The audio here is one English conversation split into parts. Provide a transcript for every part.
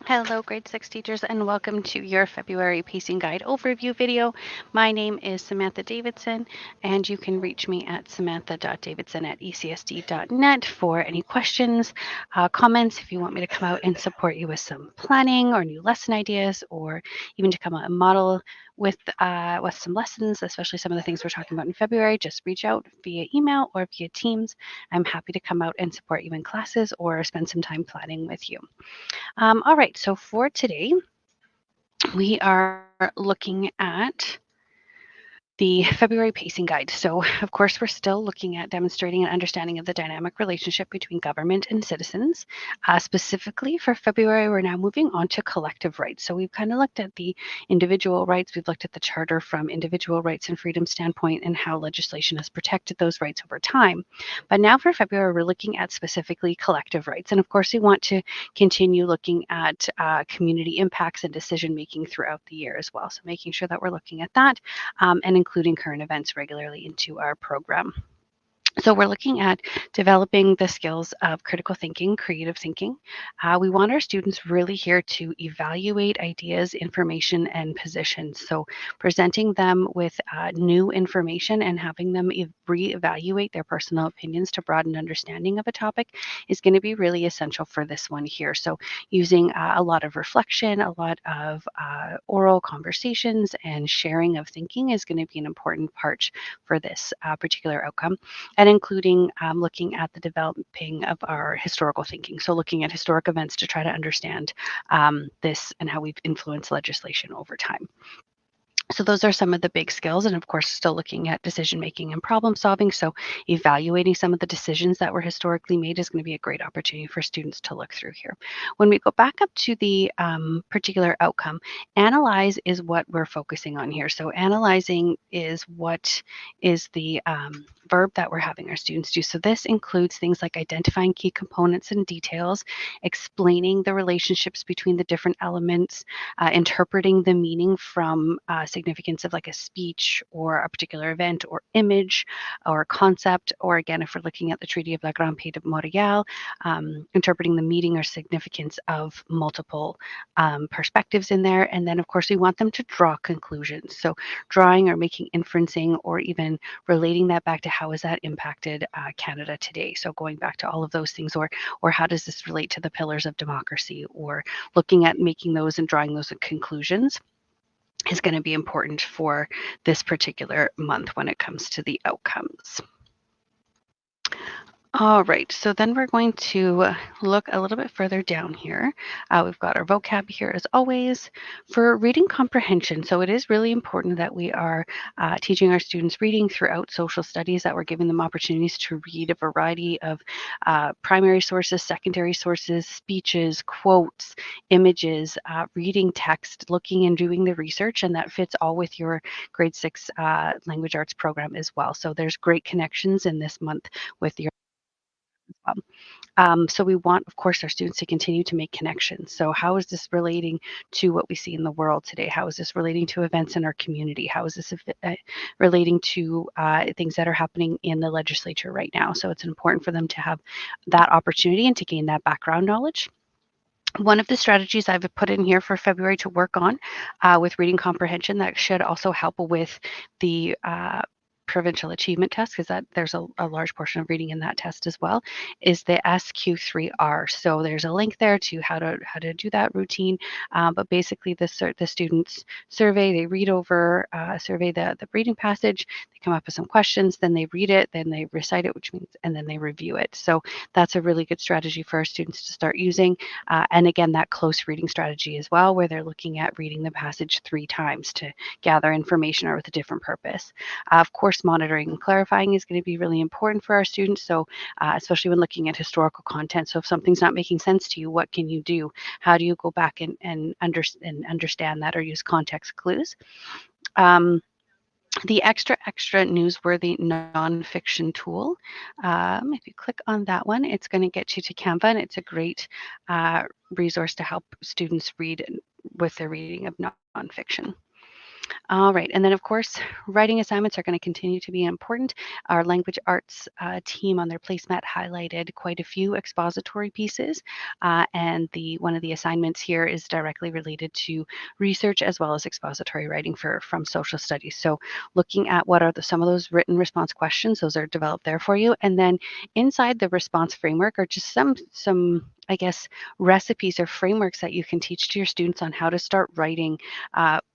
Hello, grade 6 teachers, and welcome to your February Pacing Guide overview video. My name is Samantha Davidson, and you can reach me at samantha.davidson@ecsd.net for any questions, comments, if you want me to come out and support you with some planning or new lesson ideas, or even to come out and model with some lessons, especially some of the things we're talking about in February. Just reach out via email or via Teams. I'm happy to come out and support you in classes or spend some time planning with you. All right, so for today, we are looking at the February Pacing Guide. So, of course, we're still looking at demonstrating an understanding of the dynamic relationship between government and citizens. Specifically for February, we're now moving on to collective rights. So, we've kind of looked at the individual rights, we've looked at the Charter from individual rights and freedom standpoint and how legislation has protected those rights over time. But now for February, we're looking at specifically collective rights. And of course, we want to continue looking at community impacts and decision making throughout the year as well. So, making sure that we're looking at that and including current events regularly into our program. So we're looking at developing the skills of critical thinking, creative thinking. We want our students really here to evaluate ideas, information, and positions. So presenting them with new information and having them reevaluate their personal opinions to broaden understanding of a topic is going to be really essential for this one here. So using a lot of reflection, a lot of oral conversations, and sharing of thinking is going to be an important part for this particular outcome, and including looking at the developing of our historical thinking. So looking at historic events to try to understand this and how we've influenced legislation over time. So those are some of the big skills, and of course, still looking at decision making and problem solving. So evaluating some of the decisions that were historically made is going to be a great opportunity for students to look through here. When we go back up to the particular outcome, analyze is what we're focusing on here. So analyzing is what is the verb that we're having our students do. So this includes things like identifying key components and details, explaining the relationships between the different elements, interpreting the meaning from significance of like a speech or a particular event or image or concept, or again, if we're looking at the Treaty of La Grande Paix de Montréal, interpreting the meaning or significance of multiple perspectives in there. And then, of course, we want them to draw conclusions. So drawing or making inferencing or even relating that back to how has that impacted Canada today. So going back to all of those things, or how does this relate to the pillars of democracy, or looking at making those and drawing those conclusions is going to be important for this particular month when it comes to the outcomes. All right, so then we're going to look a little bit further down here. We've got our vocab here as always for reading comprehension. So it is really important that we are teaching our students reading throughout social studies, that we're giving them opportunities to read a variety of primary sources, secondary sources, speeches, quotes, images, reading text, looking and doing the research, and that fits all with your grade 6 language arts program as well. So there's great connections in this month with your so we want, of course, our students to continue to make connections. So how is this relating to what we see in the world today? How is this relating to events in our community? How is this relating to things that are happening in the legislature right now? So it's important for them to have that opportunity and to gain that background knowledge. One of the strategies I've put in here for February to work on with reading comprehension that should also help with the provincial achievement test, because that there's a large portion of reading in that test as well, is the SQ3R. So there's a link there to how to do that routine. But basically, the students survey, they read over, survey the reading passage, they come up with some questions, then they read it, then they recite it, which means, and then they review it. So that's a really good strategy for our students to start using. And again, that close reading strategy as well, where they're looking at reading the passage 3 times to gather information or with a different purpose. Of course, monitoring and clarifying is going to be really important for our students. So especially when looking at historical content. So if something's not making sense to you, what can you do? How do you go back and understand that or use context clues? The extra newsworthy nonfiction tool. If you click on that one, it's going to get you to Canva, and it's a great resource to help students read with their reading of nonfiction. All right, and then of course, writing assignments are going to continue to be important. Our language arts team on their placemat highlighted quite a few expository pieces, and the one of the assignments here is directly related to research as well as expository writing from social studies. So, looking at what are some of those written response questions, those are developed there for you, and then inside the response framework are just some I guess recipes or frameworks that you can teach to your students on how to start writing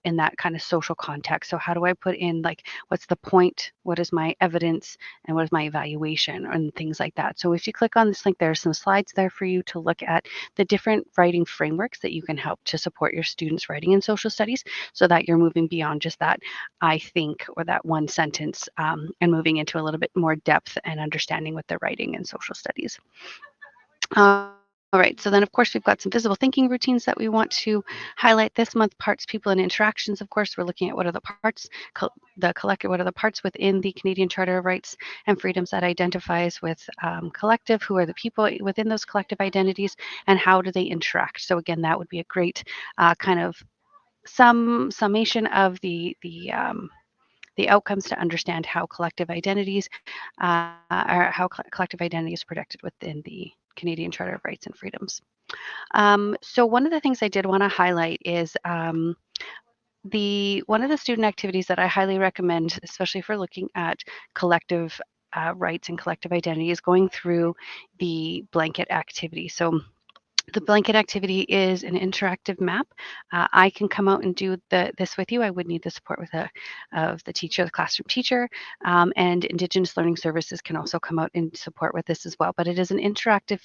in that kind of social context. So how do I put in like what's the point, what is my evidence, and what is my evaluation, and things like that. So if you click on this link, there are some slides there for you to look at the different writing frameworks that you can help to support your students writing in social studies, so that you're moving beyond just that I think or that one sentence, and moving into a little bit more depth and understanding with the writing in social studies. All right, so then of course we've got some visible thinking routines that we want to highlight this month. Parts, people, and interactions. Of course, we're looking at what are the parts, the collective, what are the parts within the Canadian Charter of Rights and Freedoms that identifies with collective, who are the people within those collective identities, and how do they interact. So again, that would be a great kind of summation of the outcomes to understand how collective identities or how collective identity is protected within the Canadian Charter of Rights and Freedoms. So one of the things I did want to highlight is one of the student activities that I highly recommend, especially for looking at collective rights and collective identity, is going through the blanket activity. So the blanket activity is an interactive map. I can come out and do this with you. I would need the support of the teacher, the classroom teacher, and Indigenous Learning Services can also come out and support with this as well. But it is an interactive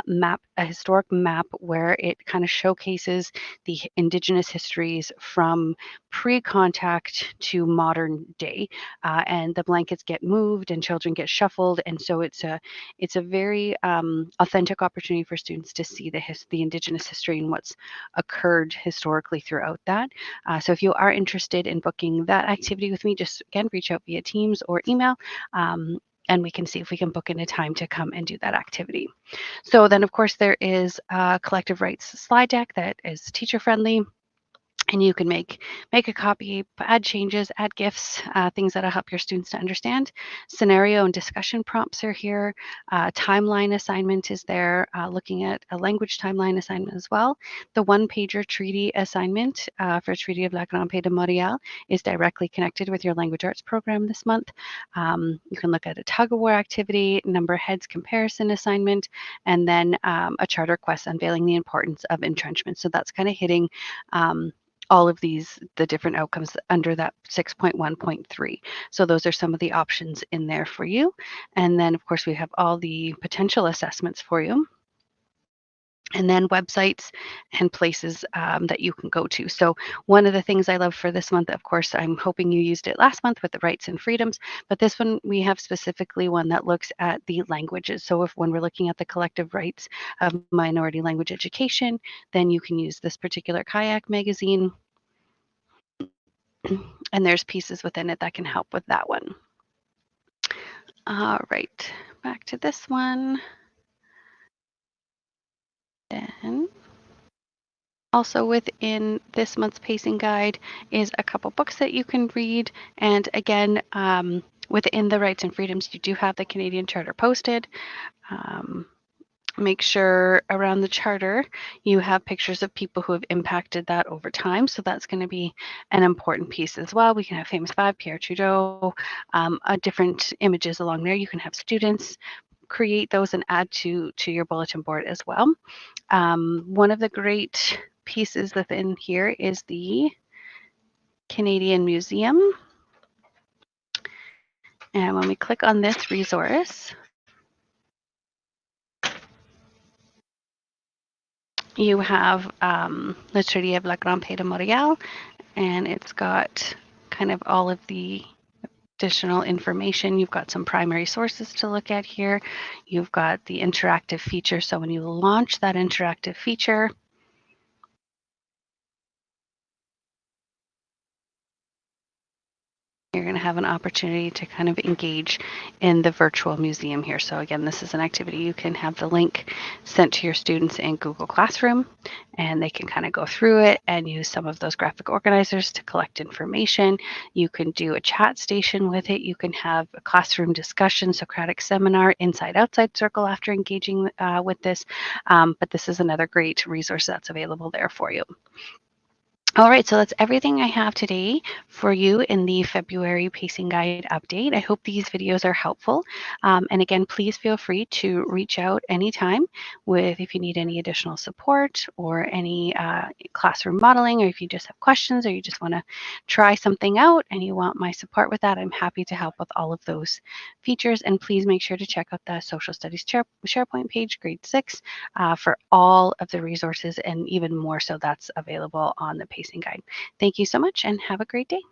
map, a historic map where it kind of showcases the Indigenous histories from pre-contact to modern day, and the blankets get moved and children get shuffled, and so it's a very authentic opportunity for students to see the Indigenous history and what's occurred historically throughout that. So if you are interested in booking that activity with me, just again, reach out via Teams or email. And we can see if we can book in a time to come and do that activity. So then, of course, there is a collective rights slide deck that is teacher friendly, and you can make a copy, add changes, add GIFs, things that'll help your students to understand. Scenario and discussion prompts are here. Timeline assignment is there, looking at a language timeline assignment as well. The one-pager treaty assignment for Treaty of La Grande Paix de Montréal is directly connected with your language arts program this month. You can look at a tug-of-war activity, number heads comparison assignment, and then a charter quest unveiling the importance of entrenchment. So that's kind of hitting all of the different outcomes under that 6.1.3. So those are some of the options in there for you. And then, of course, we have all the potential assessments for you. And then websites and places that you can go to. So one of the things I love for this month, of course, I'm hoping you used it last month with the rights and freedoms, but this one we have specifically one that looks at the languages. So when we're looking at the collective rights of minority language education, then you can use this particular kayak magazine, and there's pieces within it that can help with that one. All right, back to this one. Then also within this month's pacing guide is a couple books that you can read. And again, within the rights and freedoms, you do have the Canadian Charter posted. Make sure around the charter you have pictures of people who have impacted that over time. So that's going to be an important piece as well. We can have Famous Five, Pierre Trudeau, different images along there. You can have students create those and add to your bulletin board as well. One of the great pieces within here is the Canadian Museum. And when we click on this resource, you have the Treaty of La Grande Paix de Montréal, and it's got kind of all of the additional information. You've got some primary sources to look at here. You've got the interactive feature. So when you launch that interactive feature, you're going to have an opportunity to kind of engage in the virtual museum here. So again, this is an activity you can have the link sent to your students in Google Classroom, and they can kind of go through it and use some of those graphic organizers to collect information. You can do a chat station with it. You can have a classroom discussion, Socratic seminar, inside-outside circle after engaging with this. But this is another great resource that's available there for you. All right, so that's everything I have today for you in the February Pacing Guide update. I hope these videos are helpful. And again, please feel free to reach out anytime with if you need any additional support or any classroom modeling, or if you just have questions or you just want to try something out and you want my support with that, I'm happy to help with all of those features. And please make sure to check out the Social Studies SharePoint page, grade 6, for all of the resources, and even more so that's available on the Pacing Guide. Thank you so much and have a great day.